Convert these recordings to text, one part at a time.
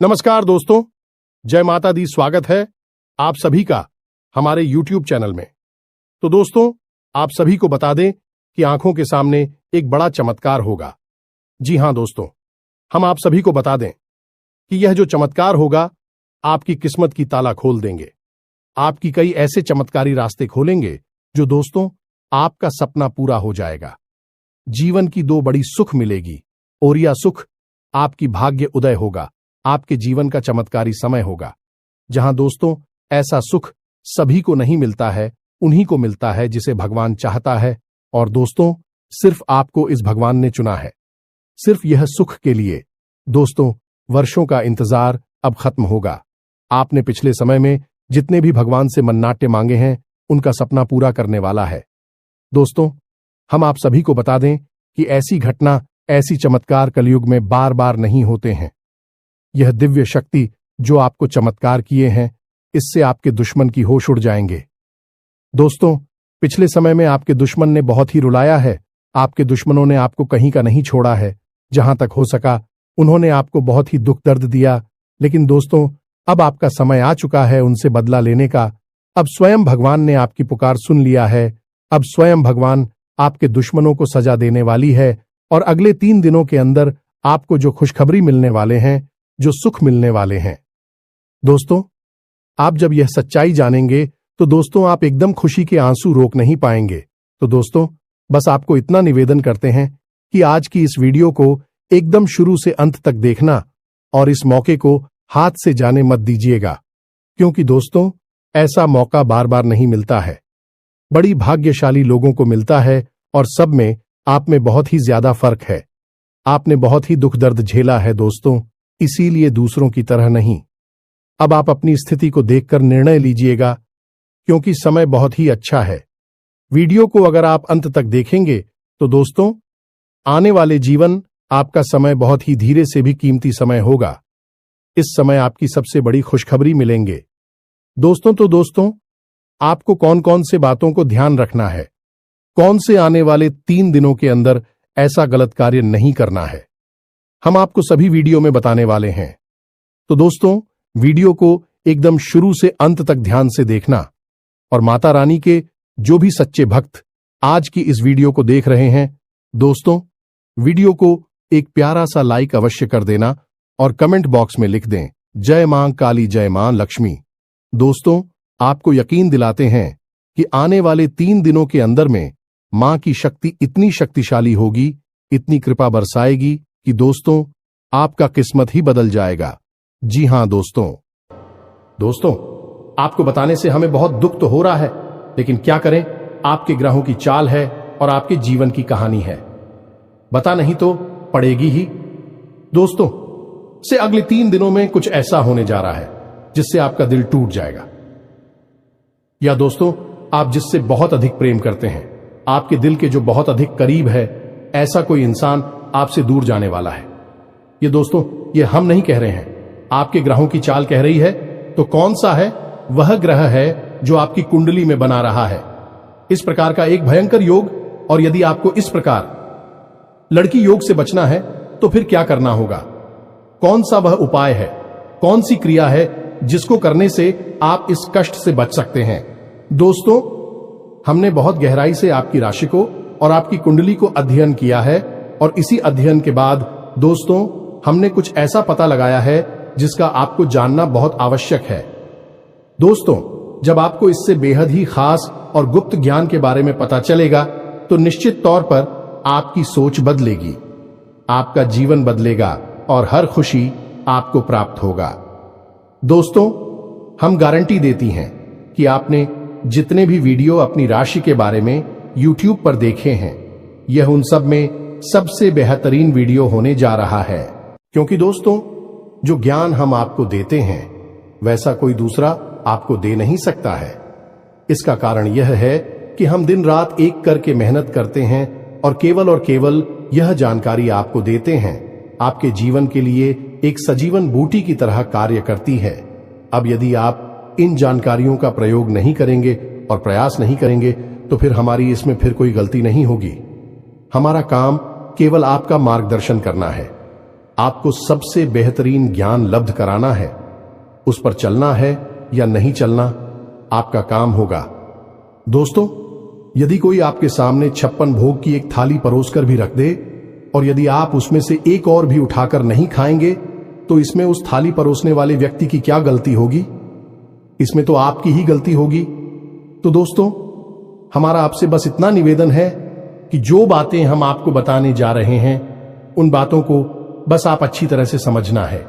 नमस्कार दोस्तों, जय माता दी। स्वागत है आप सभी का हमारे YouTube चैनल में। तो दोस्तों, आप सभी को बता दें कि आंखों के सामने एक बड़ा चमत्कार होगा। जी हां दोस्तों, हम आप सभी को बता दें कि यह जो चमत्कार होगा आपकी किस्मत की ताला खोल देंगे। आपकी कई ऐसे चमत्कारी रास्ते खोलेंगे जो दोस्तों आपका सपना पूरा हो जाएगा। जीवन की दो बड़ी सुख मिलेगी और यह सुख आपकी भाग्य उदय होगा। आपके जीवन का चमत्कारी समय होगा जहां दोस्तों ऐसा सुख सभी को नहीं मिलता है, उन्हीं को मिलता है जिसे भगवान चाहता है। और दोस्तों सिर्फ आपको इस भगवान ने चुना है, सिर्फ यह सुख के लिए। दोस्तों वर्षों का इंतजार अब खत्म होगा। आपने पिछले समय में जितने भी भगवान से मन्नाटे मांगे हैं उनका सपना पूरा करने वाला है। दोस्तों हम आप सभी को बता दें कि ऐसी घटना, ऐसी चमत्कार कलयुग में बार बार नहीं होते हैं। यह दिव्य शक्ति जो आपको चमत्कार किए हैं, इससे आपके दुश्मन की होश उड़ जाएंगे। दोस्तों पिछले समय में आपके दुश्मन ने बहुत ही रुलाया है। आपके दुश्मनों ने आपको कहीं का नहीं छोड़ा है। जहां तक हो सका उन्होंने आपको बहुत ही दुख दर्द दिया। लेकिन दोस्तों अब आपका समय आ चुका है उनसे बदला लेने का। अब स्वयं भगवान ने आपकी पुकार सुन लिया है। अब स्वयं भगवान आपके दुश्मनों को सजा देने वाली है। और अगले 3 दिनों के अंदर आपको जो खुशखबरी मिलने वाले हैं, जो सुख मिलने वाले हैं, दोस्तों आप जब यह सच्चाई जानेंगे तो दोस्तों आप एकदम खुशी के आंसू रोक नहीं पाएंगे। तो दोस्तों बस आपको इतना निवेदन करते हैं कि आज की इस वीडियो को एकदम शुरू से अंत तक देखना और इस मौके को हाथ से जाने मत दीजिएगा, क्योंकि दोस्तों ऐसा मौका बार बार नहीं मिलता है। बड़ी भाग्यशाली लोगों को मिलता है और सब में आप में बहुत ही ज्यादा फर्क है। आपने बहुत ही दुख दर्द झेला है दोस्तों, इसीलिए दूसरों की तरह नहीं। अब आप अपनी स्थिति को देखकर निर्णय लीजिएगा, क्योंकि समय बहुत ही अच्छा है। वीडियो को अगर आप अंत तक देखेंगे तो दोस्तों आने वाले जीवन आपका समय बहुत ही धीरे से भी कीमती समय होगा। इस समय आपकी सबसे बड़ी खुशखबरी मिलेंगे दोस्तों। तो दोस्तों आपको कौन कौन से बातों को ध्यान रखना है, कौन से आने वाले 3 दिनों के अंदर ऐसा गलत कार्य नहीं करना है, हम आपको सभी वीडियो में बताने वाले हैं। तो दोस्तों वीडियो को एकदम शुरू से अंत तक ध्यान से देखना। और माता रानी के जो भी सच्चे भक्त आज की इस वीडियो को देख रहे हैं, दोस्तों वीडियो को एक प्यारा सा लाइक अवश्य कर देना और कमेंट बॉक्स में लिख दें जय मां काली, जय मां लक्ष्मी। दोस्तों आपको यकीन दिलाते हैं कि आने वाले 3 दिनों के अंदर में मां की शक्ति इतनी शक्तिशाली होगी, इतनी कृपा बरसाएगी कि दोस्तों आपका किस्मत ही बदल जाएगा। जी हां दोस्तों आपको बताने से हमें बहुत दुख तो हो रहा है, लेकिन क्या करें, आपके ग्रहों की चाल है और आपके जीवन की कहानी है। बता नहीं तो पड़ेगी ही। दोस्तों से अगले 3 दिनों में कुछ ऐसा होने जा रहा है जिससे आपका दिल टूट जाएगा। या दोस्तों आप जिससे बहुत अधिक प्रेम करते हैं, आपके दिल के जो बहुत अधिक करीब है, ऐसा कोई इंसान आपसे दूर जाने वाला है। ये दोस्तों ये हम नहीं कह रहे हैं, आपके ग्रहों की चाल कह रही है। तो कौन सा है? वह ग्रह है जो आपकी कुंडली में बना रहा है इस प्रकार का एक भयंकर योग। और यदि आपको इस प्रकार लड़की योग से बचना है तो फिर क्या करना होगा? कौन सा वह उपाय है, कौन सी क्रिया है जिसको करने से आप इस कष्ट से बच सकते हैं? दोस्तों हमने बहुत गहराई से आपकी राशि को और आपकी कुंडली को अध्ययन किया है और इसी अध्ययन के बाद दोस्तों हमने कुछ ऐसा पता लगाया है जिसका आपको जानना बहुत आवश्यक है। दोस्तों जब आपको इससे बेहद ही खास और गुप्त ज्ञान के बारे में पता चलेगा तो निश्चित तौर पर आपकी सोच बदलेगी, आपका जीवन बदलेगा और हर खुशी आपको प्राप्त होगा। दोस्तों हम गारंटी देती हैं कि आपने जितने भी वीडियो अपनी राशि के बारे में YouTube पर देखे हैं, यह उन सब में सबसे बेहतरीन वीडियो होने जा रहा है। क्योंकि दोस्तों जो ज्ञान हम आपको देते हैं वैसा कोई दूसरा आपको दे नहीं सकता है। इसका कारण यह है कि हम दिन रात एक करके मेहनत करते हैं और केवल यह जानकारी आपको देते हैं। आपके जीवन के लिए एक सजीवन बूटी की तरह कार्य करती है। अब यदि आप इन जानकारियों का प्रयोग नहीं करेंगे और प्रयास नहीं करेंगे तो फिर हमारी इसमें फिर कोई गलती नहीं होगी। हमारा काम केवल आपका मार्गदर्शन करना है। आपको सबसे बेहतरीन ज्ञान लब्ध कराना है। उस पर चलना है या नहीं चलना आपका काम होगा। दोस्तों, यदि कोई आपके सामने 56 भोग की एक थाली परोसकर भी रख दे और यदि आप उसमें से एक और भी उठाकर नहीं खाएंगे तो इसमें उस थाली परोसने वाले व्यक्ति की क्या गलती होगी? इसमें तो आपकी ही गलती होगी। तो दोस्तों, हमारा आपसे बस इतना निवेदन है कि जो बातें हम आपको बताने जा रहे हैं उन बातों को बस आप अच्छी तरह से समझना है।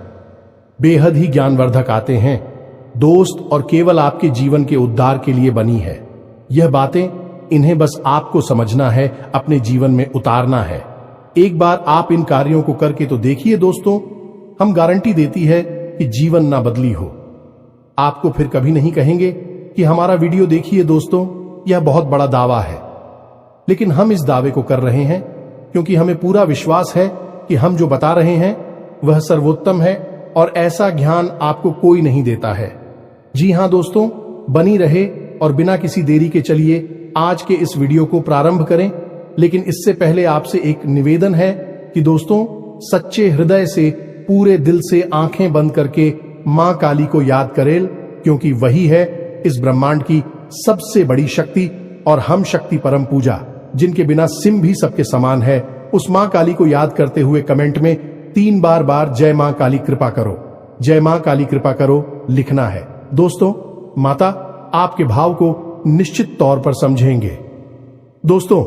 बेहद ही ज्ञानवर्धक आते हैं दोस्त और केवल आपके जीवन के उद्धार के लिए बनी है। यह बातें इन्हें बस आपको समझना है, अपने जीवन में उतारना है। एक बार आप इन कार्यों को करके तो देखिए दोस्तों, हम गारंटी देती है कि जीवन ना बदली हो। आपको फिर कभी नहीं कहेंगे कि हमारा वीडियो देखिए दोस्तों, यह बहुत बड़ा दावा है। लेकिन हम इस दावे को कर रहे हैं क्योंकि हमें पूरा विश्वास है कि हम जो बता रहे हैं वह सर्वोत्तम है और ऐसा ज्ञान आपको कोई नहीं देता है। जी हां दोस्तों, बनी रहे और बिना किसी देरी के चलिए आज के इस वीडियो को प्रारंभ करें। लेकिन इससे पहले आपसे एक निवेदन है कि दोस्तों, सच्चे हृदय से, पूरे दिल से आंखें बंद करके मां काली को याद करें, क्योंकि वही है इस ब्रह्मांड की सबसे बड़ी शक्ति और हम शक्ति परम पूजा, जिनके बिना सिम भी सबके समान है। उस मां काली को याद करते हुए कमेंट में 3 बार जय मां काली कृपा करो, जय मां काली कृपा करो लिखना है। दोस्तों, माता आपके भाव को निश्चित तौर पर समझेंगे। दोस्तों,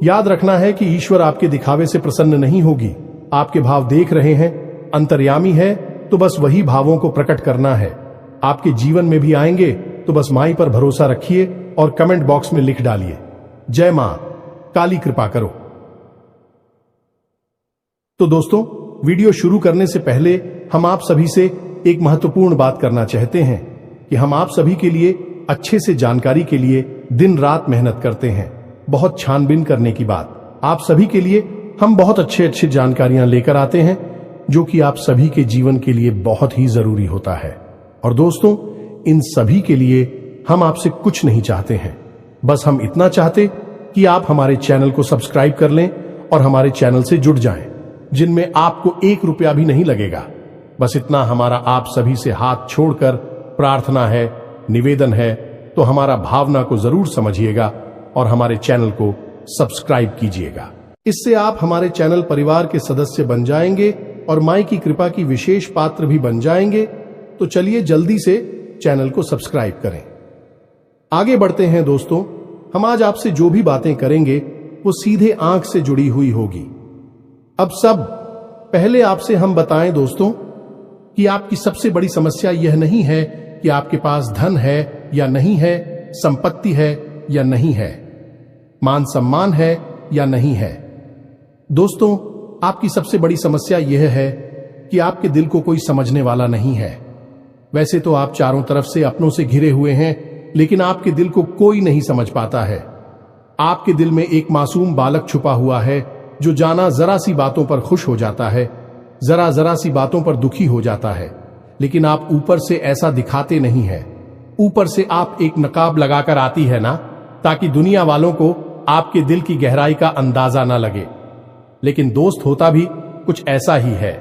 याद रखना है कि ईश्वर आपके दिखावे से प्रसन्न नहीं होगी। आपके भाव देख रहे हैं, अंतर्यामी है, तो बस वही भावों को प्रकट करना है। आपके जीवन में भी आएंगे तो बस माई पर भरोसा रखिए और कमेंट बॉक्स में लिख डालिए, जय मां काली कृपा करो। तो दोस्तों, वीडियो शुरू करने से पहले हम आप सभी से एक महत्वपूर्ण बात करना चाहते हैं कि हम आप सभी के लिए अच्छे से जानकारी के लिए दिन रात मेहनत करते हैं। बहुत छानबीन करने की बात, आप सभी के लिए हम बहुत अच्छी जानकारियां लेकर आते हैं जो कि आप सभी के जीवन के लिए बहुत ही जरूरी होता है। और दोस्तों, इन सभी के लिए हम आपसे कुछ नहीं चाहते हैं, बस हम इतना चाहते कि आप हमारे चैनल को सब्सक्राइब कर लें और हमारे चैनल से जुड़ जाएं, जिनमें आपको 1 रुपया भी नहीं लगेगा। बस इतना हमारा आप सभी से हाथ छोड़कर प्रार्थना है, निवेदन है। तो हमारा भावना को जरूर समझिएगा और हमारे चैनल को सब्सक्राइब कीजिएगा। इससे आप हमारे चैनल परिवार के सदस्य बन जाएंगे और माई की कृपा की विशेष पात्र भी बन जाएंगे। तो चलिए जल्दी से चैनल को सब्सक्राइब करें। आगे बढ़ते हैं दोस्तों, हम आज आपसे जो भी बातें करेंगे वो सीधे आंख से जुड़ी हुई होगी। अब सब पहले आपसे हम बताएं दोस्तों कि आपकी सबसे बड़ी समस्या यह नहीं है कि आपके पास धन है या नहीं है, संपत्ति है या नहीं है, मान सम्मान है या नहीं है। दोस्तों, आपकी सबसे बड़ी समस्या यह है कि आपके दिल को कोई समझने वाला नहीं है। वैसे तो आप चारों तरफ से अपनों से घिरे हुए हैं, लेकिन आपके दिल को कोई नहीं समझ पाता है। आपके दिल में एक मासूम बालक छुपा हुआ है जो जाना जरा सी बातों पर खुश हो जाता है, जरा सी बातों पर दुखी हो जाता है। लेकिन आप ऊपर से ऐसा दिखाते नहीं है। ऊपर से आप एक नकाब लगाकर आती है ना, ताकि दुनिया वालों को आपके दिल की गहराई का अंदाजा ना लगे। लेकिन दोस्त, होता भी कुछ ऐसा ही है।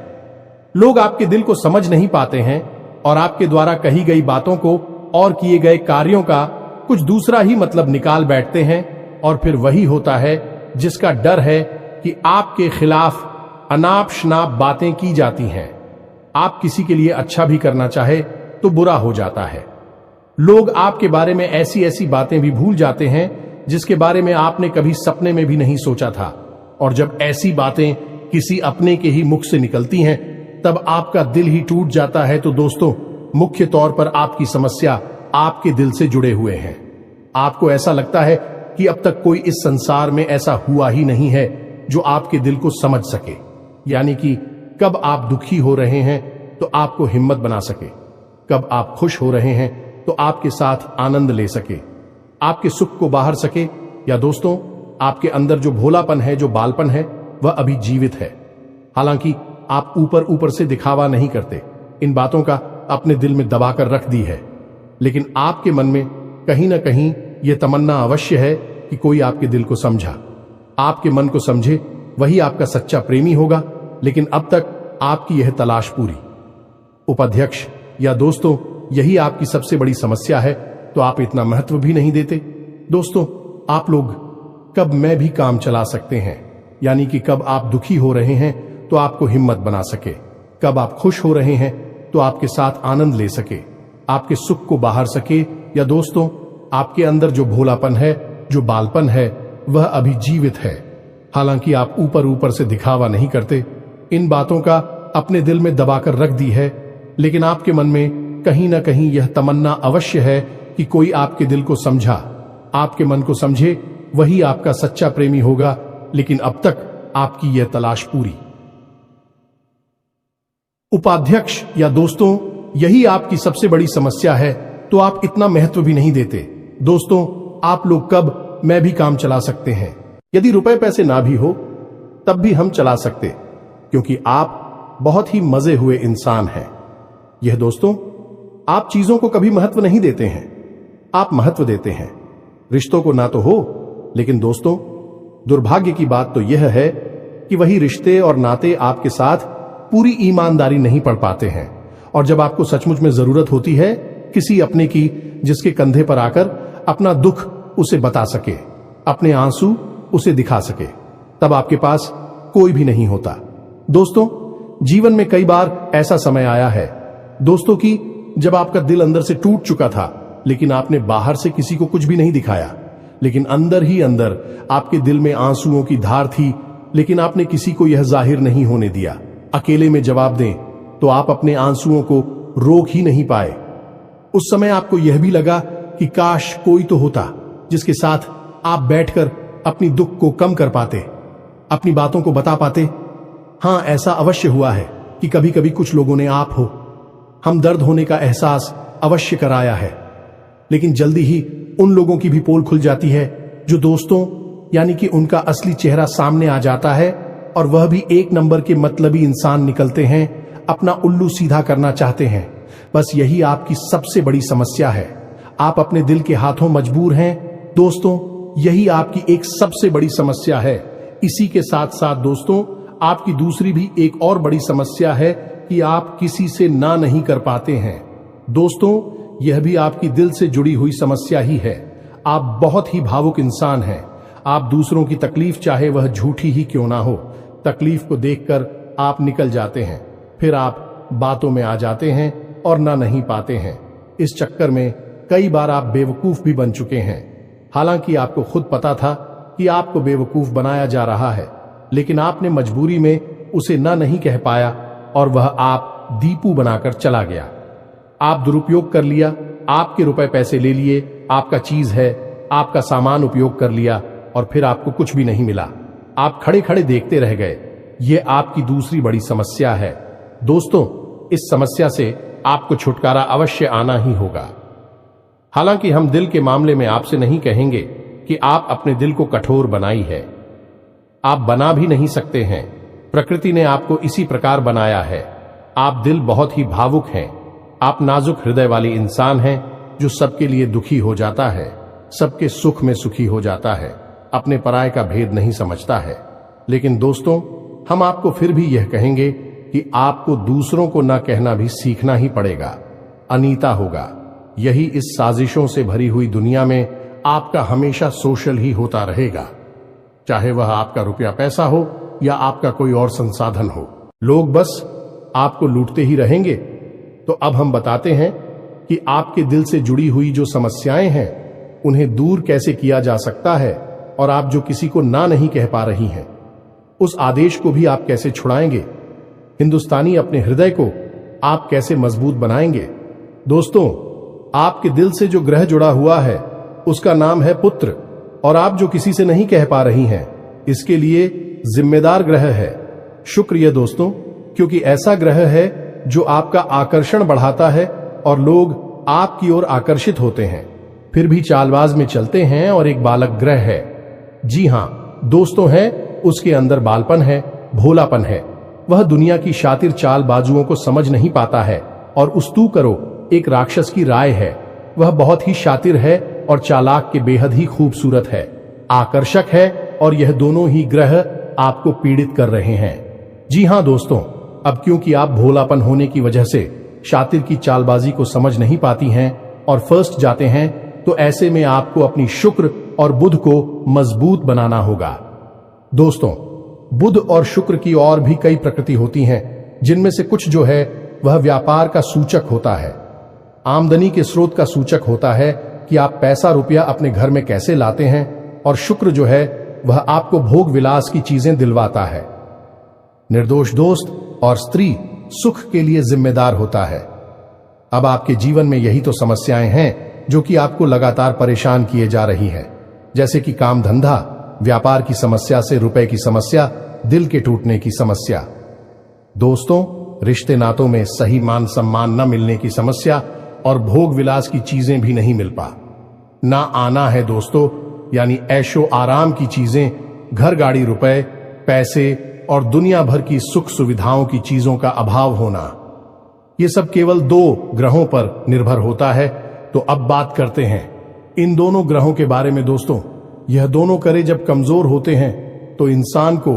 लोग आपके दिल को समझ नहीं पाते हैं और आपके द्वारा कही गई बातों को और किए गए कार्यों का कुछ दूसरा ही मतलब निकाल बैठते हैं। और फिर वही होता है जिसका डर है कि आपके खिलाफ अनाप शनाप बातें की जाती हैं। आप किसी के लिए अच्छा भी करना चाहे तो बुरा हो जाता है। लोग आपके बारे में ऐसी ऐसी बातें भी भूल जाते हैं जिसके बारे में आपने कभी सपने में भी नहीं सोचा था। और जब ऐसी बातें किसी अपने के ही मुख से निकलती हैं तब आपका दिल ही टूट जाता है। तो दोस्तों, मुख्य तौर पर आपकी समस्या आपके दिल से जुड़े हुए हैं। आपको ऐसा लगता है कि अब तक कोई इस संसार में ऐसा हुआ ही नहीं है जो आपके दिल को समझ सके। यानी कि कब आप दुखी हो रहे हैं तो आपको हिम्मत बना सके, कब आप खुश हो रहे हैं तो आपके साथ आनंद ले सके, आपके सुख को बाहर सके। या दोस्तों, आपके अंदर जो भोलापन है, जो बालपन है, वह अभी जीवित है। हालांकि आप ऊपर ऊपर से दिखावा नहीं करते, इन बातों का अपने दिल में दबाकर रख दी है। लेकिन आपके मन में कहीं ना कहीं यह तमन्ना अवश्य है कि कोई आपके दिल को समझा, आपके मन को समझे, वही आपका सच्चा प्रेमी होगा। लेकिन अब तक आपकी यह तलाश पूरी। उपाध्यक्ष या दोस्तों, यही आपकी सबसे बड़ी समस्या है, तो आप इतना महत्व भी नहीं देते। दोस्तों, आप लोग कब मैं भी काम चला सकते हैं, यानी कि कब आप दुखी हो रहे हैं तो आपको हिम्मत बना सके, कब आप खुश हो रहे हैं तो आपके साथ आनंद ले सके, आपके सुख को बाहर सके, या दोस्तों आपके अंदर जो भोलापन है, जो बालपन है, वह अभी जीवित है। हालांकि आप ऊपर ऊपर से दिखावा नहीं करते, इन बातों का अपने दिल में दबाकर रख दी है, लेकिन आपके मन में कहीं ना कहीं यह तमन्ना अवश्य है कि कोई आपके दिल को समझा, आपके मन को समझे, वही आपका सच्चा प्रेमी होगा। लेकिन अब तक आपकी यह तलाश पूरी। उपाध्यक्ष या दोस्तों, यही आपकी सबसे बड़ी समस्या है, तो आप इतना महत्व भी नहीं देते। दोस्तों, आप लोग कब मैं भी काम चला सकते हैं, यदि रुपए पैसे ना भी हो तब भी हम चला सकते, क्योंकि आप बहुत ही मजे हुए इंसान हैं। यह दोस्तों, आप चीजों को कभी महत्व नहीं देते हैं, आप महत्व देते हैं रिश्तों को ना तो हो, लेकिन दोस्तों दुर्भाग्य की बात तो यह है कि वही रिश्ते और नाते आपके साथ पूरी ईमानदारी नहीं पढ़ पाते हैं, और जब आपको सचमुच में जरूरत होती है किसी अपने की, जिसके कंधे पर आकर अपना दुख उसे बता सके, अपने आंसू उसे दिखा सके, तब आपके पास कोई भी नहीं होता। दोस्तों, जीवन में कई बार ऐसा समय आया है दोस्तों कि जब आपका दिल अंदर से टूट चुका था, लेकिन आपने बाहर से किसी को कुछ भी नहीं दिखाया, लेकिन अंदर ही अंदर आपके दिल में आंसुओं की धार थी, लेकिन आपने किसी को यह जाहिर नहीं होने दिया। अकेले में जवाब दें तो आप अपने आंसुओं को रोक ही नहीं पाए। उस समय आपको यह भी लगा कि काश कोई तो होता जिसके साथ आप बैठकर अपनी दुख को कम कर पाते, अपनी बातों को बता पाते। हां, ऐसा अवश्य हुआ है कि कभी कभी कुछ लोगों ने आप हो हम दर्द होने का एहसास अवश्य कराया है, लेकिन जल्दी ही उन लोगों की भी पोल खुल जाती है जो दोस्तों, यानी कि उनका असली चेहरा सामने आ जाता है, और वह भी एक नंबर के मतलबी इंसान निकलते हैं, अपना उल्लू सीधा करना चाहते हैं। बस यही आपकी सबसे बड़ी समस्या है, आप अपने दिल के हाथों मजबूर हैं। दोस्तों, यही आपकी एक सबसे बड़ी समस्या है। इसी के साथ साथ दोस्तों, आपकी दूसरी भी एक और बड़ी समस्या है कि आप किसी से ना नहीं कर पाते हैं। दोस्तों, यह भी आपकी दिल से जुड़ी हुई समस्या ही है। आप बहुत ही भावुक इंसान हैं। आप दूसरों की तकलीफ, चाहे वह झूठी ही क्यों ना हो, तकलीफ को देखकर आप निकल जाते हैं, फिर आप बातों में आ जाते हैं और ना नहीं पाते हैं। इस चक्कर में कई बार आप बेवकूफ भी बन चुके हैं। हालांकि आपको खुद पता था कि आपको बेवकूफ बनाया जा रहा है, लेकिन आपने मजबूरी में उसे ना नहीं कह पाया, और वह आप दीपू बनाकर चला गया। आप दुरुपयोग कर लिया, आपके रुपए पैसे ले लिए, आपका चीज है, आपका सामान उपयोग कर लिया, और फिर आपको कुछ भी नहीं मिला। आप खड़े खड़े देखते रह गए। यह आपकी दूसरी बड़ी समस्या है। दोस्तों, इस समस्या से आपको छुटकारा अवश्य आना ही होगा। हालांकि हम दिल के मामले में आपसे नहीं कहेंगे कि आप अपने दिल को कठोर बनाई है, आप बना भी नहीं सकते हैं। प्रकृति ने आपको इसी प्रकार बनाया है। आप दिल बहुत ही भावुक हैं, आप नाजुक हृदय वाले इंसान हैं, जो सबके लिए दुखी हो जाता है, सबके सुख में सुखी हो जाता है, अपने पराये का भेद नहीं समझता है। लेकिन दोस्तों, हम आपको फिर भी यह कहेंगे कि आपको दूसरों को ना कहना भी सीखना ही पड़ेगा। अनीता होगा। यही इस साजिशों से भरी हुई दुनिया में आपका हमेशा सोशल ही होता रहेगा, चाहे वह आपका रुपया पैसा हो या आपका कोई और संसाधन हो। लोग बस आपको लूटते ही रहेंगे। तो अब हम बताते हैं कि आपके दिल से जुड़ी हुई जो समस्याएं हैं, उन्हें दूर कैसे किया जा सकता है, और आप जो किसी को ना नहीं कह पा रही हैं, उस आदेश को भी आप कैसे छुड़ाएंगे। हिंदुस्तानी अपने हृदय को आप कैसे मजबूत बनाएंगे। दोस्तों, आपके दिल से जो ग्रह जुड़ा हुआ है उसका नाम है पुत्र, और आप जो किसी से नहीं कह पा रही हैं, इसके लिए जिम्मेदार ग्रह है शुक्र। ये दोस्तों, क्योंकि ऐसा ग्रह है जो आपका आकर्षण बढ़ाता है और लोग आपकी ओर आकर्षित होते हैं, फिर भी चालबाज में चलते हैं, और एक बालक ग्रह है। जी हां दोस्तों, है उसके अंदर बालपन है, भोलापन है। वह दुनिया की शातिर चालबाजुओं को समझ नहीं पाता है, और उस्तू करो एक राक्षस की राय है। वह बहुत ही शातिर है और चालाक के बेहद ही खूबसूरत है, आकर्षक है, और यह दोनों ही ग्रह आपको पीड़ित कर रहे हैं। जी हां दोस्तों, अब क्योंकि आप भोलापन होने की वजह से शातिर की चालबाजी को समझ नहीं पाती हैं और फर्स्ट जाते हैं, तो ऐसे में आपको अपनी शुक्र और बुध को मजबूत बनाना होगा। दोस्तों, बुध और शुक्र की और भी कई प्रकृति होती हैं, जिनमें से कुछ जो है वह व्यापार का सूचक होता है, आमदनी के स्रोत का सूचक होता है कि आप पैसा रुपया अपने घर में कैसे लाते हैं, और शुक्र जो है वह आपको भोग विलास की चीजें दिलवाता है। निर्दोष दोस्त और स्त्री सुख के लिए जिम्मेदार होता है। अब आपके जीवन में यही तो समस्याएं हैं जो कि आपको लगातार परेशान किए जा रही हैं, जैसे कि काम धंधा, व्यापार की समस्या से रुपए की समस्या, दिल के टूटने की समस्या। दोस्तों, रिश्ते नातों में सही मान सम्मान न मिलने की समस्या और भोग विलास की चीजें भी नहीं मिल पा ना आना है दोस्तों, यानी ऐशो आराम की चीजें, घर गाड़ी रुपए पैसे और दुनिया भर की सुख सुविधाओं की चीजों का अभाव होना। ये सब केवल 2 ग्रहों पर निर्भर होता है। तो अब बात करते हैं इन दोनों ग्रहों के बारे में। दोस्तों, यह दोनों करे जब कमजोर होते हैं तो इंसान को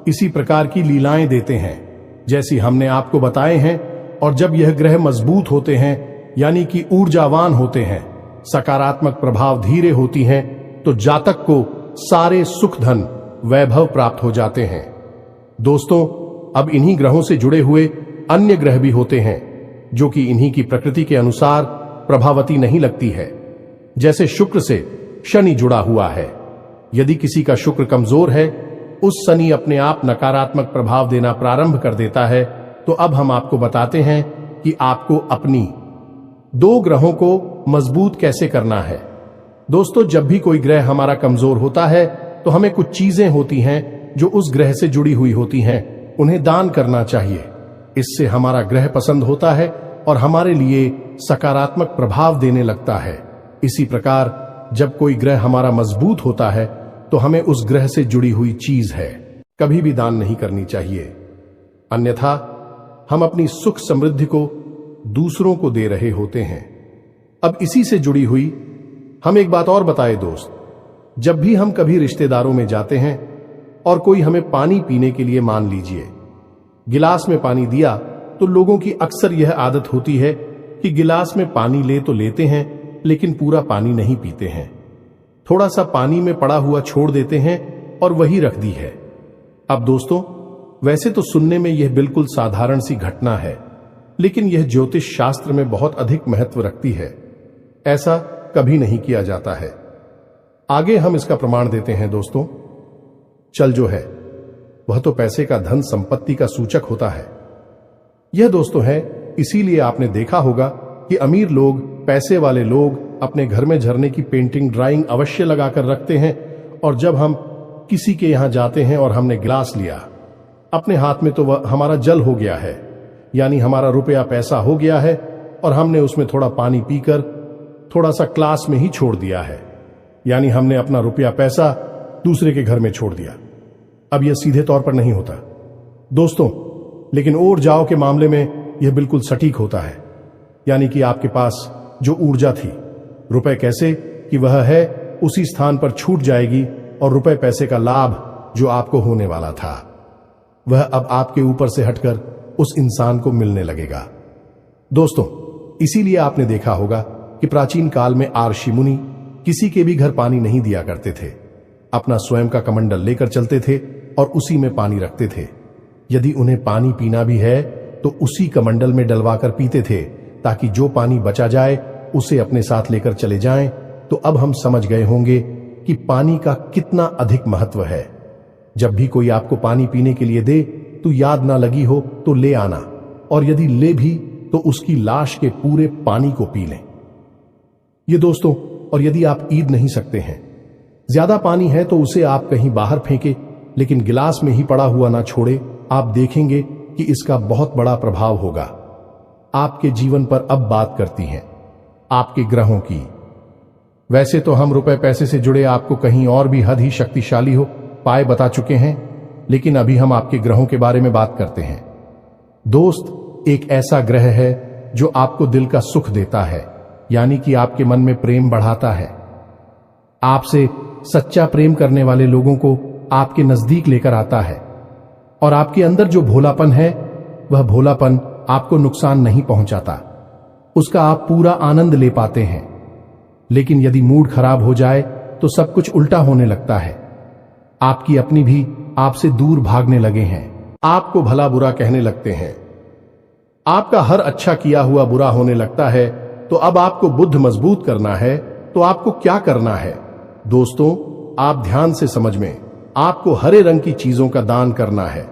इसी प्रकार की लीलाएं देते हैं जैसी हमने आपको बताए हैं, और जब यह ग्रह मजबूत होते हैं यानी कि ऊर्जावान होते हैं, सकारात्मक प्रभाव धीरे होती हैं, तो जातक को सारे सुख धन वैभव प्राप्त हो जाते हैं। दोस्तों, अब इन्हीं ग्रहों से जुड़े हुए अन्य ग्रह भी होते हैं जो कि इन्हीं की प्रकृति के अनुसार प्रभावती नहीं लगती है। जैसे शुक्र से शनि जुड़ा हुआ है। यदि किसी का शुक्र कमजोर है, उस शनि अपने आप नकारात्मक प्रभाव देना प्रारंभ कर देता है। तो अब हम आपको बताते हैं कि आपको अपनी 2 ग्रहों को मजबूत कैसे करना है। दोस्तों, जब भी कोई ग्रह हमारा कमजोर होता है तो हमें कुछ चीजें होती हैं जो उस ग्रह से जुड़ी हुई होती हैं, उन्हें दान करना चाहिए। इससे हमारा ग्रह पसंद होता है और हमारे लिए सकारात्मक प्रभाव देने लगता है। इसी प्रकार जब कोई ग्रह हमारा मजबूत होता है तो हमें उस ग्रह से जुड़ी हुई चीज है कभी भी दान नहीं करनी चाहिए, अन्यथा हम अपनी सुख समृद्धि को दूसरों को दे रहे होते हैं। अब इसी से जुड़ी हुई हम एक बात और बताए दोस्त, जब भी हम कभी रिश्तेदारों में जाते हैं और कोई हमें पानी पीने के लिए, मान लीजिए गिलास में पानी दिया, तो लोगों की अक्सर यह आदत होती है कि गिलास में पानी ले तो लेते हैं लेकिन पूरा पानी नहीं पीते हैं, थोड़ा सा पानी में पड़ा हुआ छोड़ देते हैं और वही रख दी है। अब दोस्तों, वैसे तो सुनने में यह बिल्कुल साधारण सी घटना है, लेकिन यह ज्योतिष शास्त्र में बहुत अधिक महत्व रखती है। ऐसा कभी नहीं किया जाता है। आगे हम इसका प्रमाण देते हैं। दोस्तों, चल जो है वह तो पैसे का, धन संपत्ति का सूचक होता है। यह दोस्तों है, इसीलिए आपने देखा होगा कि अमीर लोग, पैसे वाले लोग अपने घर में झरने की पेंटिंग, ड्राइंग अवश्य लगाकर रखते हैं, और जब हम किसी के यहां जाते हैं और हमने गिलास लिया अपने हाथ में, तो वह हमारा जल हो गया है, यानी हमारा रुपया पैसा हो गया है, और हमने उसमें थोड़ा पानी पीकर थोड़ा सा क्लास में ही छोड़ दिया है, यानी हमने अपना रुपया पैसा दूसरे के घर में छोड़ दिया। अब यह सीधे तौर पर नहीं होता दोस्तों, लेकिन और जाओ के मामले में यह बिल्कुल सटीक होता है, यानी कि आपके पास जो ऊर्जा थी, रुपए कैसे कि वह है उसी स्थान पर छूट जाएगी, और रुपए पैसे का लाभ जो आपको होने वाला था वह अब आपके ऊपर से हटकर उस इंसान को मिलने लगेगा। दोस्तों, इसीलिए आपने देखा होगा कि प्राचीन काल में आर्षि मुनि किसी के भी घर पानी नहीं दिया करते थे, अपना स्वयं का कमंडल लेकर चलते थे और उसी में पानी रखते थे। यदि उन्हें पानी पीना भी है तो उसी कमंडल में डलवाकर पीते थे, ताकि जो पानी बचा जाए उसे अपने साथ लेकर चले जाएं। तो अब हम समझ गए होंगे कि पानी का कितना अधिक महत्व है। जब भी कोई आपको पानी पीने के लिए दे तो याद ना लगी हो तो ले आना, और यदि ले भी तो उसकी लाश के पूरे पानी को पी लें। ये दोस्तों, और यदि आप ईद नहीं सकते हैं, ज्यादा पानी है तो उसे आप कहीं बाहर फेंके, लेकिन गिलास में ही पड़ा हुआ ना छोड़े। आप देखेंगे कि इसका बहुत बड़ा प्रभाव होगा आपके जीवन पर। अब बात करती हैं आपके ग्रहों की। वैसे तो हम रुपए पैसे से जुड़े आपको कहीं और भी हद ही शक्तिशाली हो पाए बता चुके हैं, लेकिन अभी हम आपके ग्रहों के बारे में बात करते हैं। दोस्त, एक ऐसा ग्रह है जो आपको दिल का सुख देता है, यानी कि आपके मन में प्रेम बढ़ाता है, आपसे सच्चा प्रेम करने वाले लोगों को आपके नजदीक लेकर आता है, और आपके अंदर जो भोलापन है वह भोलापन आपको नुकसान नहीं पहुंचाता, उसका आप पूरा आनंद ले पाते हैं। लेकिन यदि मूड खराब हो जाए तो सब कुछ उल्टा होने लगता है। आपकी अपनी भी आपसे दूर भागने लगे हैं, आपको भला बुरा कहने लगते हैं, आपका हर अच्छा किया हुआ बुरा होने लगता है। तो अब आपको बुद्ध मजबूत करना है तो आपको क्या करना है? दोस्तों, आप ध्यान से समझ में, आपको हरे रंग की चीजों का दान करना है।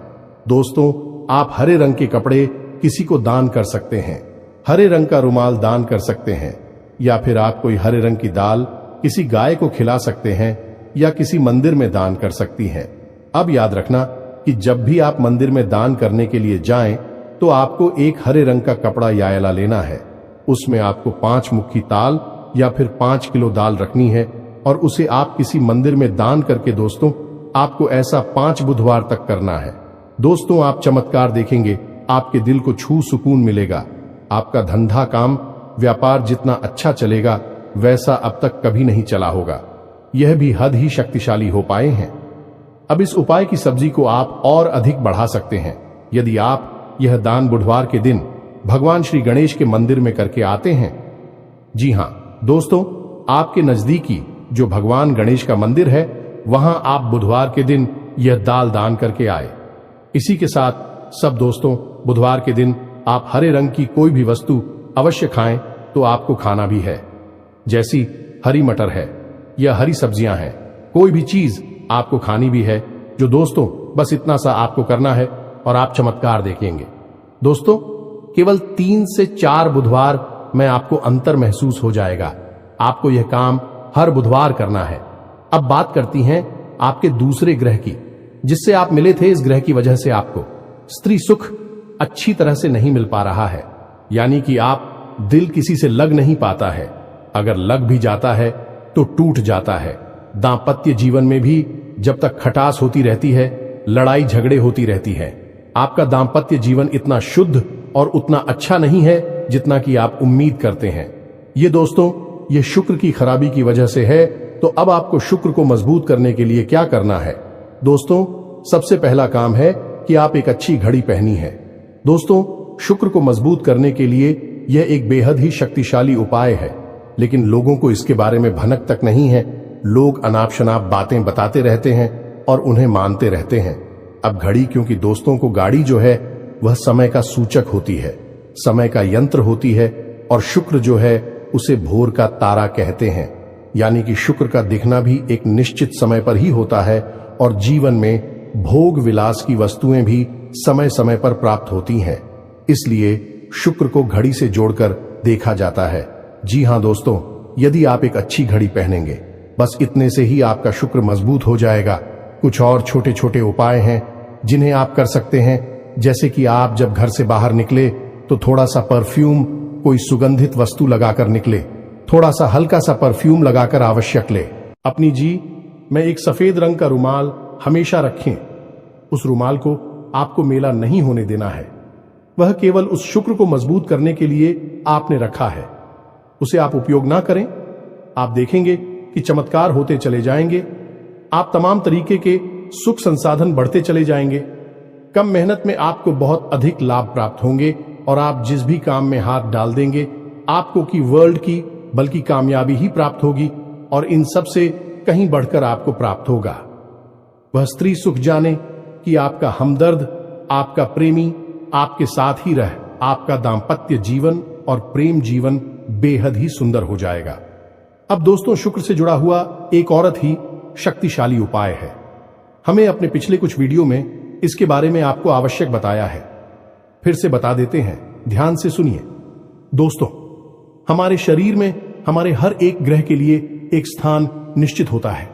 दोस्तों, आप हरे रंग के कपड़े किसी को दान कर सकते हैं, हरे रंग का रुमाल दान कर सकते हैं, या फिर आप कोई हरे रंग की दाल किसी गाय को खिला सकते हैं या किसी मंदिर में दान कर सकती हैं। अब याद रखना कि जब भी आप मंदिर में दान करने के लिए जाएं तो आपको एक हरे रंग का कपड़ा यायला लेना है। उसमें आपको 5 मुट्ठी ताल या फिर 5 किलो दाल रखनी है और उसे आप किसी मंदिर में दान करके दोस्तों, आपको ऐसा 5 बुधवार तक करना है। दोस्तों, आप चमत्कार देखेंगे, आपके दिल को छू सुकून मिलेगा। आपका धंधा काम व्यापार जितना अच्छा चलेगा वैसा अब तक कभी नहीं चला होगा। यह भी हद ही शक्तिशाली हो पाए हैं। अब इस उपाय की सब्जी को आप और अधिक बढ़ा सकते हैं। यदि आप यह दान बुधवार के दिन भगवान श्री गणेश के मंदिर में करके आते हैं। जी हां दोस्तों, आपके नजदीकी जो भगवान गणेश का मंदिर है वहां आप बुधवार के दिन यह दाल दान करके आए। इसी के साथ सब दोस्तों, बुधवार के दिन आप हरे रंग की कोई भी वस्तु अवश्य खाएं तो आपको खाना भी है, जैसी हरी मटर है या हरी सब्जियां हैं, कोई भी चीज आपको खानी भी है। जो दोस्तों, बस इतना सा आपको करना है और आप चमत्कार देखेंगे। दोस्तों, केवल 3 से 4 बुधवार में आपको अंतर महसूस हो जाएगा। आपको यह काम हर बुधवार करना है। अब बात करती हैं आपके दूसरे ग्रह की, जिससे आप मिले थे। इस ग्रह की वजह से आपको स्त्री सुख अच्छी तरह से नहीं मिल पा रहा है, यानी कि आप दिल किसी से लग नहीं पाता है। अगर लग भी जाता है तो टूट जाता है। दांपत्य जीवन में भी जब तक खटास होती रहती है, लड़ाई झगड़े होती रहती है। आपका दांपत्य जीवन इतना शुद्ध और उतना अच्छा नहीं है जितना कि आप उम्मीद करते हैं। ये दोस्तों, ये शुक्र की खराबी की वजह से है। तो अब आपको शुक्र को मजबूत करने के लिए क्या करना है? दोस्तों, सबसे पहला काम है कि आप एक अच्छी घड़ी पहनी है। दोस्तों, शुक्र को मजबूत करने के लिए यह एक बेहद ही शक्तिशाली उपाय है, लेकिन लोगों को इसके बारे में भनक तक नहीं है। लोग अनाप शनाप बातें बताते रहते हैं और उन्हें मानते रहते हैं। अब घड़ी, क्योंकि दोस्तों को गाड़ी जो है वह समय का सूचक होती है, समय का यंत्र होती है, और शुक्र जो है उसे भोर का तारा कहते हैं। यानी कि शुक्र का दिखना भी एक निश्चित समय पर ही होता है और जीवन में भोग विलास की वस्तुएं भी समय समय पर प्राप्त होती हैं। इसलिए शुक्र को घड़ी से जोड़कर देखा जाता है। जी हां दोस्तों, यदि आप एक अच्छी घड़ी पहनेंगे, बस इतने से ही आपका शुक्र मजबूत हो जाएगा। कुछ और छोटे छोटे उपाय हैं जिन्हें आप कर सकते हैं, जैसे कि आप जब घर से बाहर निकले तो थोड़ा सा परफ्यूम, कोई सुगंधित वस्तु लगाकर निकले। थोड़ा सा हल्का सा परफ्यूम लगाकर आवश्यक ले। अपनी में एक सफेद रंग का रुमाल हमेशा रखें। उस रुमाल को आपको मेला नहीं होने देना है। वह केवल उस शुक्र को मजबूत करने के लिए आपने रखा है। उसे आप उपयोग ना करें, आप देखेंगे कि चमत्कार होते चले जाएंगे। आप तमाम तरीके के सुख संसाधन बढ़ते चले जाएंगे। कम मेहनत में आपको बहुत अधिक लाभ प्राप्त होंगे और आप जिस भी काम में हाथ डाल देंगे, आपको की वर्ल्ड की बल्कि कामयाबी ही प्राप्त होगी और इन सब से कहीं बढ़कर आपको प्राप्त होगा। वह स्त्री सुख जाने कि आपका हमदर्द, आपका प्रेमी आपके साथ ही रह आपका दाम्पत्य जीवन और प्रेम जीवन बेहद ही सुंदर हो जाएगा। अब दोस्तों, शुक्र से जुड़ा हुआ एक औरत ही शक्तिशाली उपाय है। हमें अपने पिछले कुछ वीडियो में इसके बारे में आपको आवश्यक बताया है। फिर से बता देते हैं, ध्यान से सुनिए। दोस्तों, हमारे शरीर में हमारे हर एक ग्रह के लिए एक स्थान निश्चित होता है।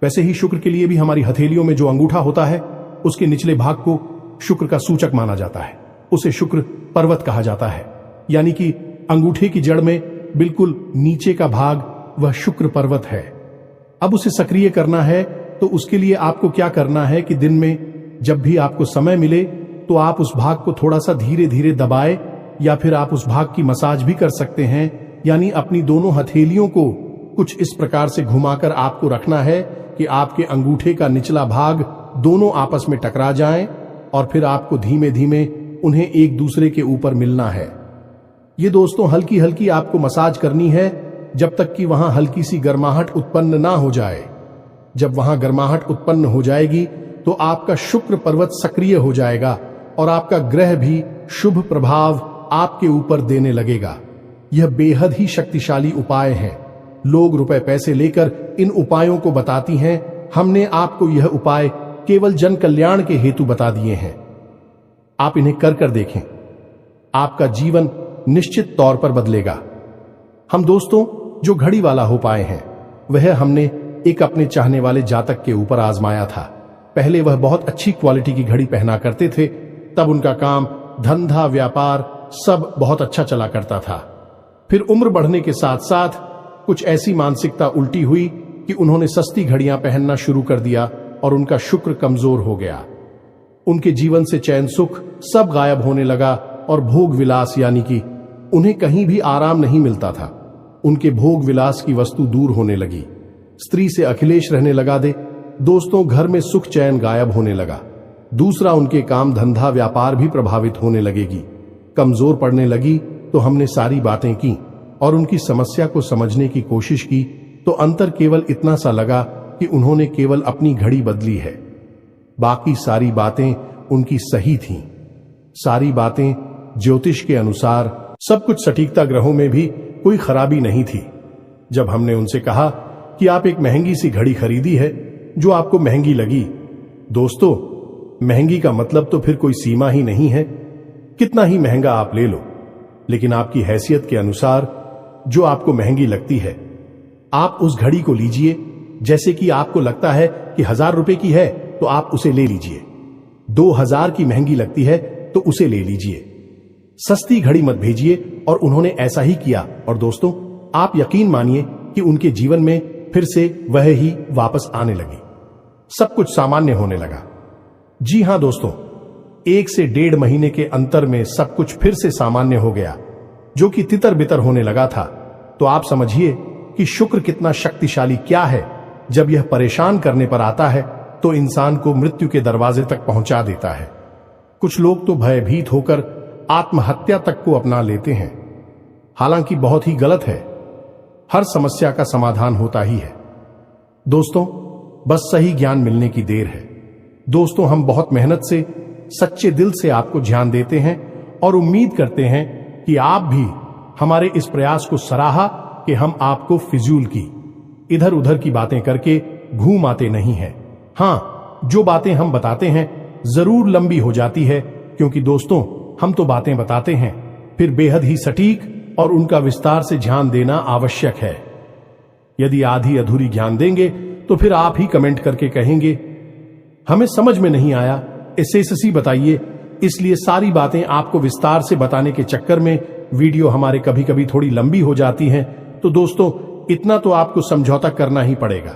वैसे ही शुक्र के लिए भी हमारी हथेलियों में जो अंगूठा होता है, उसके निचले भाग को शुक्र का सूचक माना जाता है। उसे शुक्र पर्वत कहा जाता है, यानी कि अंगूठे की जड़ में बिल्कुल नीचे का भाग वह शुक्र पर्वत है। अब उसे सक्रिय करना है तो उसके लिए आपको क्या करना है कि दिन में जब भी आपको समय मिले तो आप उस भाग को थोड़ा सा धीरे धीरे दबाए, या फिर आप उस भाग की मसाज भी कर सकते हैं। यानी अपनी दोनों हथेलियों को कुछ इस प्रकार से घुमाकर आपको रखना है कि आपके अंगूठे का निचला भाग दोनों आपस में टकरा जाएं और फिर आपको धीमे धीमे उन्हें एक दूसरे के ऊपर मिलना है। ये दोस्तों हल्की हल्की आपको मसाज करनी है जब तक कि वहां हल्की सी गर्माहट उत्पन्न ना हो जाए। जब वहां गर्माहट उत्पन्न हो जाएगी तो आपका शुक्र पर्वत सक्रिय हो जाएगा और आपका ग्रह भी शुभ प्रभाव आपके ऊपर देने लगेगा। यह बेहद ही शक्तिशाली उपाय है। लोग रुपए पैसे लेकर इन उपायों को बताती हैं। हमने आपको यह उपाय केवल जन कल्याण के हेतु बता दिए हैं। आप इन्हें कर देखें, आपका जीवन निश्चित तौर पर बदलेगा। हम दोस्तों जो घड़ी वाला उपाय है वह हमने एक अपने चाहने वाले जातक के ऊपर आजमाया था। पहले वह बहुत अच्छी क्वालिटी की घड़ी पहना करते थे, तब उनका काम, धंधा, व्यापार सब बहुत अच्छा चला करता था। फिर उम्र बढ़ने के साथ साथ कुछ ऐसी मानसिकता उल्टी हुई कि उन्होंने सस्ती घड़ियां पहनना शुरू कर दिया और उनका शुक्र कमजोर हो गया। उनके जीवन से चैन सुख सब गायब होने लगा और भोग विलास यानी कि उन्हें कहीं भी आराम नहीं मिलता था। उनके भोग विलास की वस्तु दूर होने लगी। स्त्री से अखिलेश रहने लगा दे। दोस्तों घर में सुख चैन गायब होने लगा। दूसरा उनके काम, धंधा, व्यापार भी प्रभावित होने लगेगी, कमजोर पड़ने लगी। तो हमने सारी बातें की और उनकी समस्या को समझने की कोशिश की तो अंतर केवल इतना सा लगा कि उन्होंने केवल अपनी घड़ी बदली है। बाकी सारी बातें उनकी सही थीं। सारी बातें ज्योतिष के अनुसार, सब कुछ सटीकता, ग्रहों में भी कोई खराबी नहीं थी। जब हमने उनसे कहा कि आप एक महंगी सी घड़ी खरीदी है जो आपको महंगी लगी, दोस्तों महंगी का मतलब तो फिर कोई सीमा ही नहीं है। कितना ही महंगा आप ले लो, लेकिन आपकी हैसियत के अनुसार जो आपको महंगी लगती है आप उस घड़ी को लीजिए। जैसे कि आपको लगता है कि 1000 रुपए की है तो आप उसे ले लीजिए। 2000 की महंगी लगती है तो उसे ले लीजिए। सस्ती घड़ी मत भेजिए। और उन्होंने ऐसा ही किया और दोस्तों आप यकीन मानिए कि उनके जीवन में फिर से वह ही वापस आने लगी। सब कुछ सामान्य होने लगा। जी हां दोस्तों, 1 से 1.5 महीने के अंतर में सब कुछ फिर से सामान्य हो गया, जो कि तितर बितर होने लगा था। तो आप समझिए कि शुक्र कितना शक्तिशाली क्या है। जब यह परेशान करने पर आता है तो इंसान को मृत्यु के दरवाजे तक पहुंचा देता है। कुछ लोग तो भयभीत होकर आत्महत्या तक को अपना लेते हैं, हालांकि बहुत ही गलत है। हर समस्या का समाधान होता ही है दोस्तों, बस सही ज्ञान मिलने की देर है। दोस्तों हम बहुत मेहनत से, सच्चे दिल से आपको ध्यान देते हैं और उम्मीद करते हैं कि आप भी हमारे इस प्रयास को सराहा कि हम आपको फिजूल की, इधर उधर की बातें करके घूम आते नहीं हैं। हां, जो बातें हम बताते हैं जरूर लंबी हो जाती है, क्योंकि दोस्तों हम तो बातें बताते हैं, फिर बेहद ही सटीक और उनका विस्तार से ध्यान देना आवश्यक है। यदि आधी अधूरी ज्ञान देंगे तो फिर आप ही कमेंट करके कहेंगे हमें समझ में नहीं आया, एसएससी बताइए। इसलिए सारी बातें आपको विस्तार से बताने के चक्कर में वीडियो हमारे कभी कभी थोड़ी लंबी हो जाती हैं। तो दोस्तों इतना तो आपको समझौता करना ही पड़ेगा।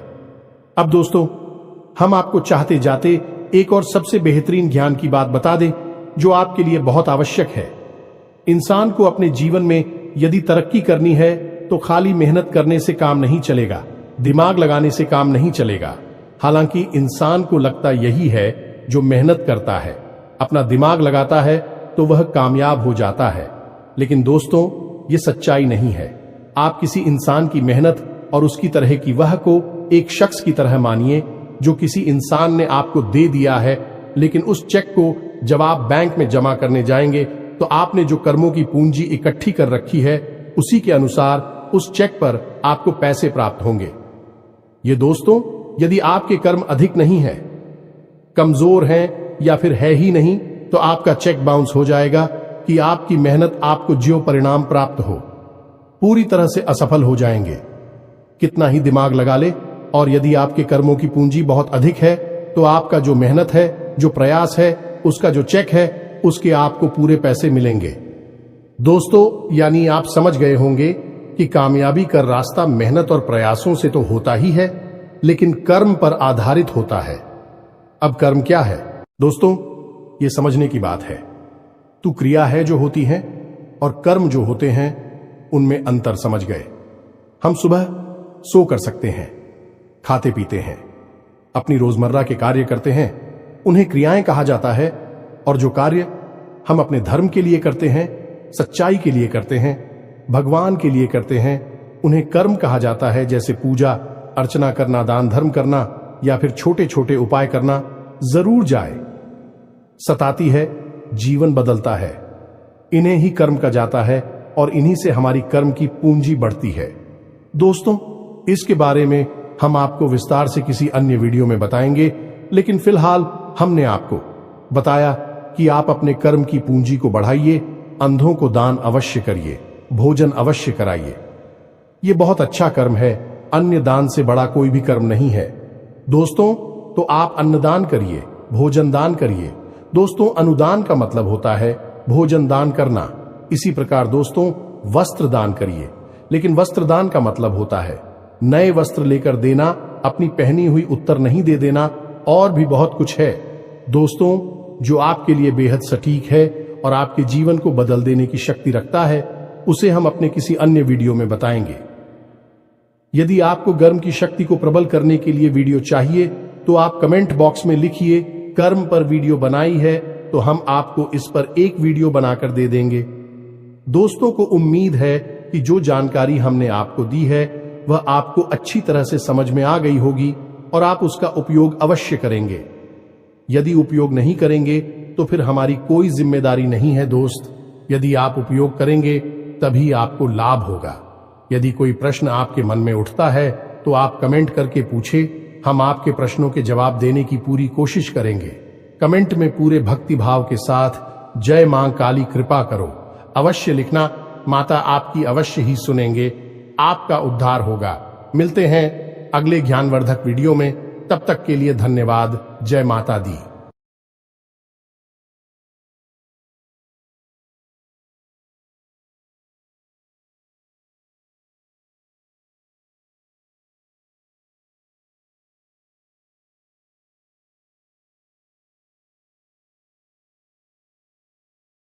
अब दोस्तों हम आपको चाहते जाते एक और सबसे बेहतरीन ज्ञान की बात बता दें जो आपके लिए बहुत आवश्यक है। इंसान को अपने जीवन में यदि तरक्की करनी है तो खाली मेहनत करने से काम नहीं चलेगा, दिमाग लगाने से काम नहीं चलेगा। हालांकि इंसान को लगता यही है, जो मेहनत करता है, अपना दिमाग लगाता है तो वह कामयाब हो जाता है। लेकिन दोस्तों ये सच्चाई नहीं है। आप किसी इंसान की मेहनत और उसकी तरह की वह को एक शख्स की तरह मानिए जो किसी इंसान ने आपको दे दिया है, लेकिन उस चेक को जब आप बैंक में जमा करने जाएंगे तो आपने जो कर्मों की पूंजी इकट्ठी कर रखी है उसी के अनुसार उस चेक पर आपको पैसे प्राप्त होंगे। ये दोस्तों यदि आपके कर्म अधिक नहीं है, कमजोर हैं या फिर है ही नहीं, तो आपका चेक बाउंस हो जाएगा कि आपकी मेहनत आपको जो परिणाम प्राप्त हो पूरी तरह से असफल हो जाएंगे। कितना ही दिमाग लगा ले, और यदि आपके कर्मों की पूंजी बहुत अधिक है तो आपका जो मेहनत है, जो प्रयास है, उसका जो चेक है उसके आपको पूरे पैसे मिलेंगे। दोस्तों यानी आप समझ गए होंगे कि कामयाबी का रास्ता मेहनत और प्रयासों से तो होता ही है, लेकिन कर्म पर आधारित होता है। अब कर्म क्या है दोस्तों, ये समझने की बात है। तू क्रिया है जो होती है और कर्म जो होते हैं उनमें अंतर समझ गए। हम सुबह सो कर सकते हैं, खाते पीते हैं, अपनी रोजमर्रा के कार्य करते हैं, उन्हें क्रियाएं कहा जाता है। और जो कार्य हम अपने धर्म के लिए करते हैं, सच्चाई के लिए करते हैं, भगवान के लिए करते हैं, उन्हें कर्म कहा जाता है, जैसे पूजा अर्चना करना, दान धर्म करना या फिर छोटे छोटे उपाय करना, जरूर जाए। सताती है, जीवन बदलता है, इन्हें ही कर्म कहा जाता है और इन्हीं से हमारी कर्म की पूंजी बढ़ती है। दोस्तों, इसके बारे में हम आपको विस्तार से किसी अन्य वीडियो में बताएंगे, लेकिन फिलहाल हमने आपको बताया कि आप अपने कर्म की पूंजी को बढ़ाइए, अंधों को दान अवश्य करिए, भोजन अवश्य कराइए। ये बहुत अच्छा कर्म है, अन्य दान से बड़ा कोई भी कर्म नहीं है। दोस्तों, तो आप अन्नदान करिए, भोजन दान करिए। दोस्तों, अनुदान का मतलब होता है भोजन दान करना। इसी प्रकार दोस्तों, वस्त्र दान करिए, लेकिन वस्त्र दान का मतलब होता है नए वस्त्र लेकर देना, अपनी पहनी हुई उत्तर नहीं दे देना, और भी बहुत कुछ है दोस्तों, जो आपके लिए बेहद सटीक है और आपके जीवन को बदल देने की शक्ति रखता है। उसे हम अपने किसी अन्य वीडियो में बताएंगे। यदि आपको कर्म की शक्ति को प्रबल करने के लिए वीडियो चाहिए तो आप कमेंट बॉक्स में लिखिए कर्म पर वीडियो बनाई है, तो हम आपको इस पर एक वीडियो बनाकर दे देंगे। दोस्तों को उम्मीद है कि जो जानकारी हमने आपको दी है वह आपको अच्छी तरह से समझ में आ गई होगी और आप उसका उपयोग अवश्य करेंगे। यदि उपयोग नहीं करेंगे तो फिर हमारी कोई जिम्मेदारी नहीं है दोस्त। यदि आप उपयोग करेंगे तभी आपको लाभ होगा। यदि कोई प्रश्न आपके मन में उठता है तो आप कमेंट करके पूछे, हम आपके प्रश्नों के जवाब देने की पूरी कोशिश करेंगे। कमेंट में पूरे भक्ति भाव के साथ जय मां काली कृपा करो अवश्य लिखना। माता आपकी अवश्य ही सुनेंगे, आपका उद्धार होगा। मिलते हैं अगले ज्ञानवर्धक वीडियो में, तब तक के लिए धन्यवाद। जय माता दी।